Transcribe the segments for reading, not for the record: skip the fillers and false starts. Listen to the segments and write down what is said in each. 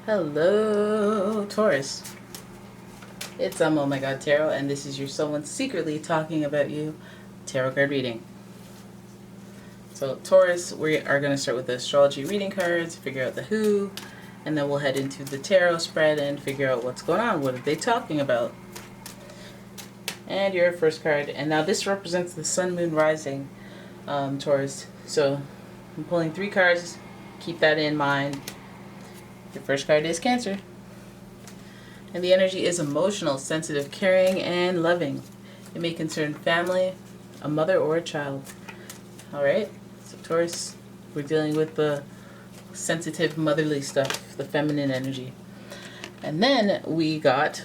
Hello, Taurus. It's umomgtarot, and this is your someone secretly talking about you tarot card reading. So, Taurus, we are going to start with the astrology reading cards, figure out the who, and then we'll head into the tarot spread and figure out what's going on. What are they talking about? And your first card. And now this represents the sun, moon, rising, Taurus. So, I'm pulling 3 cards. Keep that in mind. Your first card is Cancer. And the energy is emotional, sensitive, caring, and loving. It may concern family, a mother, or a child. Alright, so Taurus, we're dealing with the sensitive, motherly stuff, the feminine energy. And then we got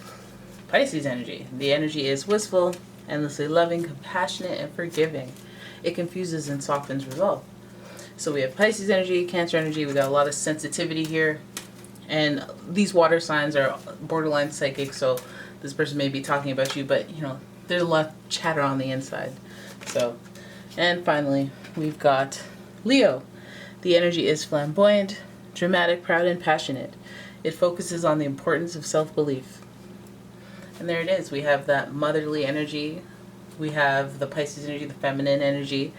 Pisces energy. The energy is wistful, endlessly loving, compassionate, and forgiving. It confuses and softens resolve. So we have Pisces energy, Cancer energy. We got a lot of sensitivity here. And these water signs are borderline psychic, so this person may be talking about you, but you know, there's a lot of chatter on the inside. So, and finally, we've got Leo. The energy is flamboyant, dramatic, proud, and passionate. It focuses on the importance of self-belief. And there it is. We have that motherly energy. We have the Pisces energy, the feminine energy.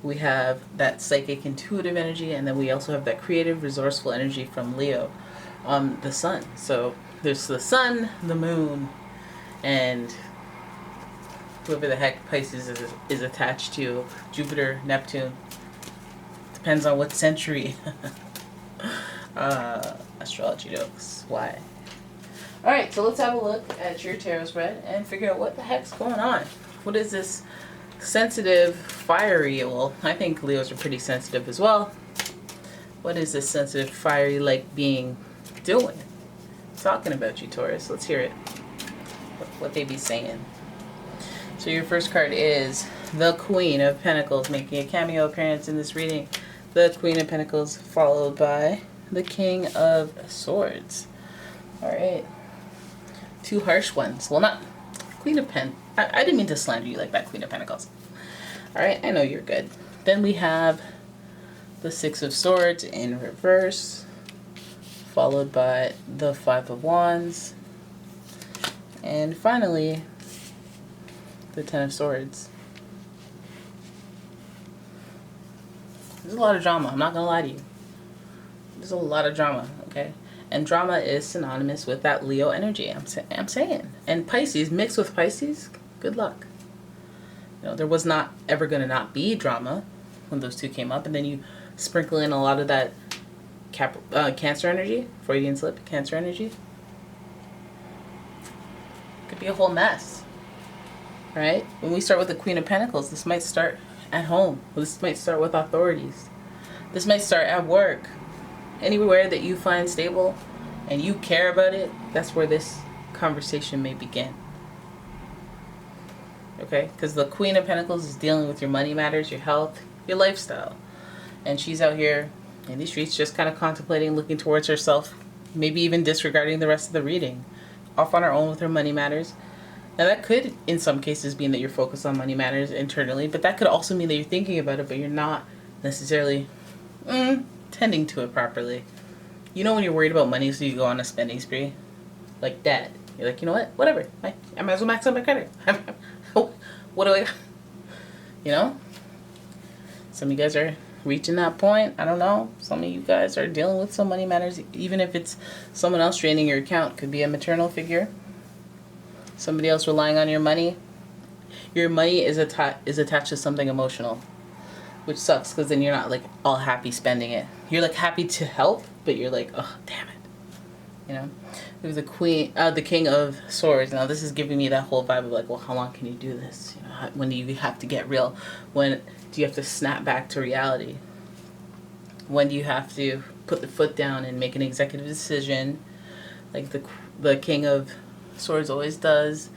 We have that psychic, intuitive energy, and then we also have that creative, resourceful energy from Leo. The sun. So there's the sun, the moon, and whoever the heck Pisces is attached to, Jupiter, Neptune. Depends on what century. Astrology jokes. Why? Alright, so let's have a look at your tarot spread and figure out what the heck's going on. What is this sensitive, fiery? Well, I think Leos are pretty sensitive as well. What is this sensitive, fiery, like being doing? Talking about you, Taurus. Let's hear it. What they be saying. So your first card is the Queen of Pentacles, making a cameo appearance in this reading. The Queen of Pentacles, followed by the King of Swords. Alright. 2 harsh ones. Well, not Queen of I didn't mean to slander you like that, Queen of Pentacles. Alright, I know you're good. Then we have the 6 of Swords in reverse, followed by the 5 of Wands, and finally the 10 of Swords. There's a lot of drama, I'm not gonna lie to you. There's a lot of drama, okay? And drama is synonymous with that Leo energy, I'm saying. And Pisces, mixed with Pisces, good luck. You know, there was not ever gonna not be drama when those two came up, and then you sprinkle in a lot of that Cancer energy, Freudian slip, Cancer energy. Could be a whole mess, right? When we start with the Queen of Pentacles, this might start at home. This might start with authorities. This might start at work. Anywhere that you find stable and you care about it, that's where this conversation may begin. Okay? Because the Queen of Pentacles is dealing with your money matters, your health, your lifestyle. And she's out here in these streets just kind of contemplating, looking towards herself, maybe even disregarding the rest of the reading, off on her own with her money matters. Now that could, in some cases, mean that you're focused on money matters internally, but that could also mean that you're thinking about it, but you're not necessarily tending to it properly. You know when you're worried about money, so you go on a spending spree? Like that. You're like, you know what? Whatever. I might as well max out my credit. What do I... You know? Some of you guys are reaching that point. I don't know. Some of you guys are dealing with some money matters, even if it's someone else draining your account. Could be a maternal figure. Somebody else relying on your money. Your money is attached to something emotional, which sucks because then you're not like all happy spending it. You're like happy to help, but you're like, oh, damn it. You know? There's the King of Swords. Now this is giving me that whole vibe of like, well, how long can you do this? You know, when do you have to get real? When do you have to snap back to reality? When do you have to put the foot down and make an executive decision, like the King of Swords always does?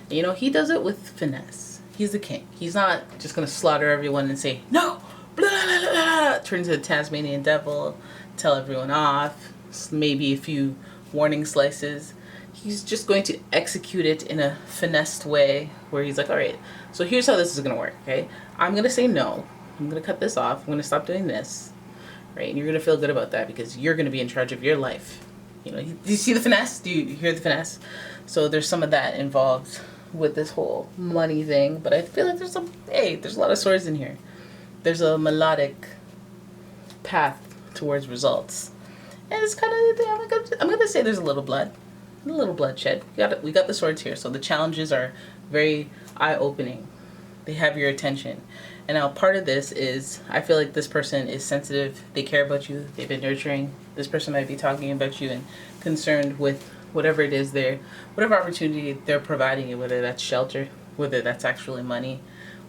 And, you know, he does it with finesse. He's the king. He's not just gonna slaughter everyone and say no, blah, blah, blah, blah, turn into the Tasmanian devil, tell everyone off, maybe a few warning slices. He's just going to execute it in a finessed way where he's like, all right, so here's how this is going to work, okay? I'm going to say no. I'm going to cut this off. I'm going to stop doing this, right? And you're going to feel good about that because you're going to be in charge of your life. You know, do you see the finesse? Do you hear the finesse? So there's some of that involved with this whole money thing. But I feel like there's there's a lot of swords in here. There's a melodic path towards results. And it's kind of, I'm gonna say there's a little blood. A little bloodshed. We got the swords here. So the challenges are very eye-opening. They have your attention. And now part of this is, I feel like this person is sensitive. They care about you. They've been nurturing. This person might be talking about you and concerned with whatever it is whatever opportunity they're providing you, whether that's shelter, whether that's actually money,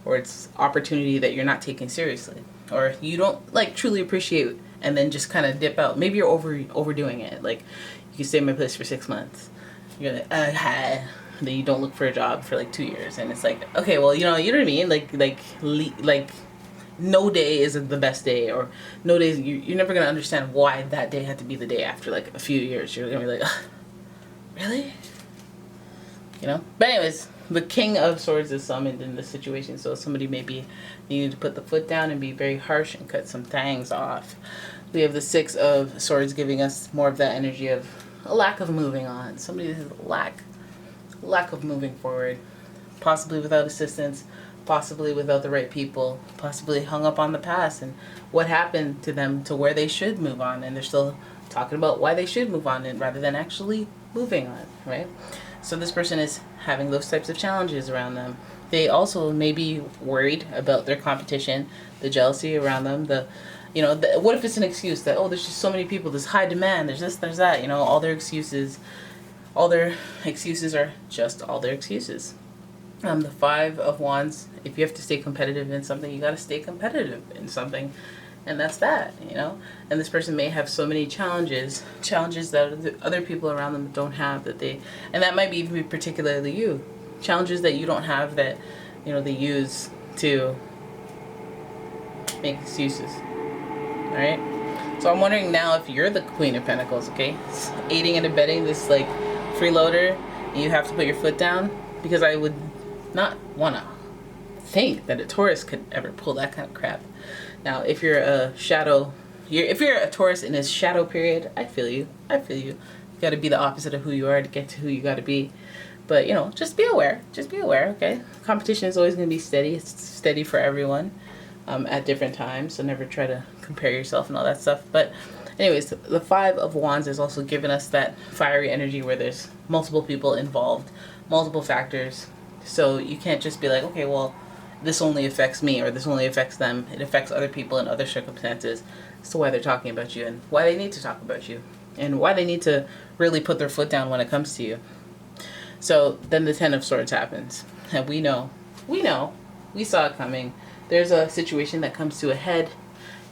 or it's opportunity that you're not taking seriously, or you don't like truly appreciate and then just kind of dip out. Maybe you're overdoing it. Like, you can stay in my place for 6 months. You're like, hi. Then you don't look for a job for like 2 years, and it's like, okay, well, you know what I mean? Like no day is the best day, or no days. You're never gonna understand why that day had to be the day after like a few years. You're gonna be like, really? You know. But anyways, the King of Swords is summoned in this situation, so somebody may be needing to put the foot down and be very harsh and cut some things off. We have the Six of Swords giving us more of that energy of a lack of moving on. Somebody has a lack of moving forward, possibly without assistance, possibly without the right people, possibly hung up on the past and what happened to them to where they should move on, and they're still talking about why they should move on, and rather than actually moving on, right? So this person is having those types of challenges around them. They also may be worried about their competition, the jealousy around them, what if it's an excuse that, oh, there's just so many people, there's high demand, there's this, there's that, all their excuses are just all their excuses. The Five of Wands, if you have to stay competitive in something, you got to stay competitive in something. And that's that, And this person may have so many challenges that other people around them don't have, and that might be even particularly you. Challenges that you don't have that, they use to make excuses. All right? So I'm wondering now if you're the Queen of Pentacles, okay? Aiding and abetting this, like, freeloader, and you have to put your foot down, because I would not want to think that a Taurus could ever pull that kind of crap. Now, if you're a Taurus in his shadow period, I feel you. You got to be the opposite of who you are to get to who you got to be. But, just be aware. Okay? Competition is always going to be steady. It's steady for everyone at different times, so never try to compare yourself and all that stuff. But anyways, the Five of Wands is also giving us that fiery energy where there's multiple people involved, multiple factors. So you can't just be like, okay, well, this only affects me or this only affects them. It affects other people in other circumstances. So why they're talking about you and why they need to talk about you and why they need to really put their foot down when it comes to you. So then the Ten of Swords happens. And we saw it coming. There's a situation that comes to a head.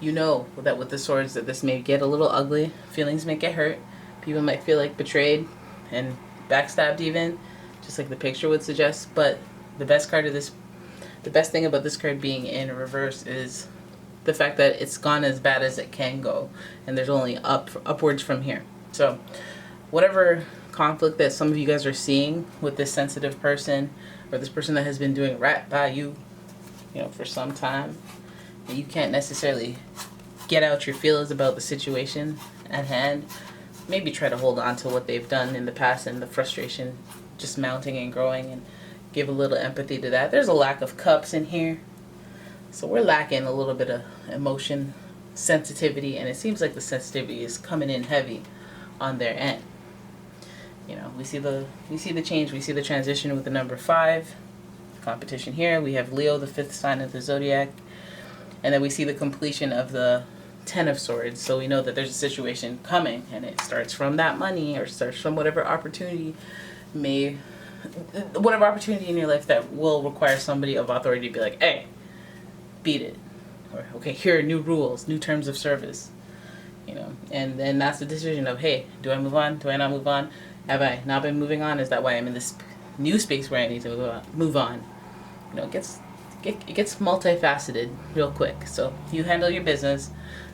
You know that with the swords that this may get a little ugly. Feelings may get hurt. People might feel like betrayed and backstabbed even, just like the picture would suggest. But the best thing about this card being in reverse is the fact that it's gone as bad as it can go, and there's only upwards from here. So whatever conflict that some of you guys are seeing with this sensitive person, or this person that has been doing right by you, for some time, and you can't necessarily get out your feelings about the situation at hand, maybe try to hold on to what they've done in the past and the frustration just mounting and growing, and give a little empathy to that. There's a lack of cups in here, so we're lacking a little bit of emotion, sensitivity, and it seems like the sensitivity is coming in heavy on their end. We see the change, we see the transition with the number 5. Competition here. We have Leo, the 5th sign of the zodiac, and then we see the completion of the Ten of Swords. So we know that there's a situation coming, and it starts from that money, or starts from whatever opportunity in your life that will require somebody of authority to be like, hey, beat it, or okay, here are new rules, new terms of service, and then that's the decision of, hey, do I move on? Do I not move on? Have I not been moving on? Is that why I'm in this new space where I need to move on? It gets multifaceted real quick. So you handle your business,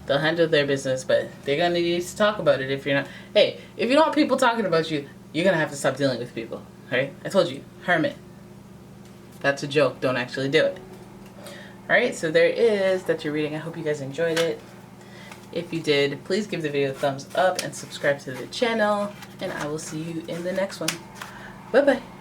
they'll handle their business, but they're gonna need to talk about it. If you don't want people talking about you, you're gonna have to stop dealing with people. Alright? I told you, hermit. That's a joke. Don't actually do it. Alright, so there is, that's your reading. I hope you guys enjoyed it. If you did, please give the video a thumbs up and subscribe to the channel. And I will see you in the next one. Bye-bye.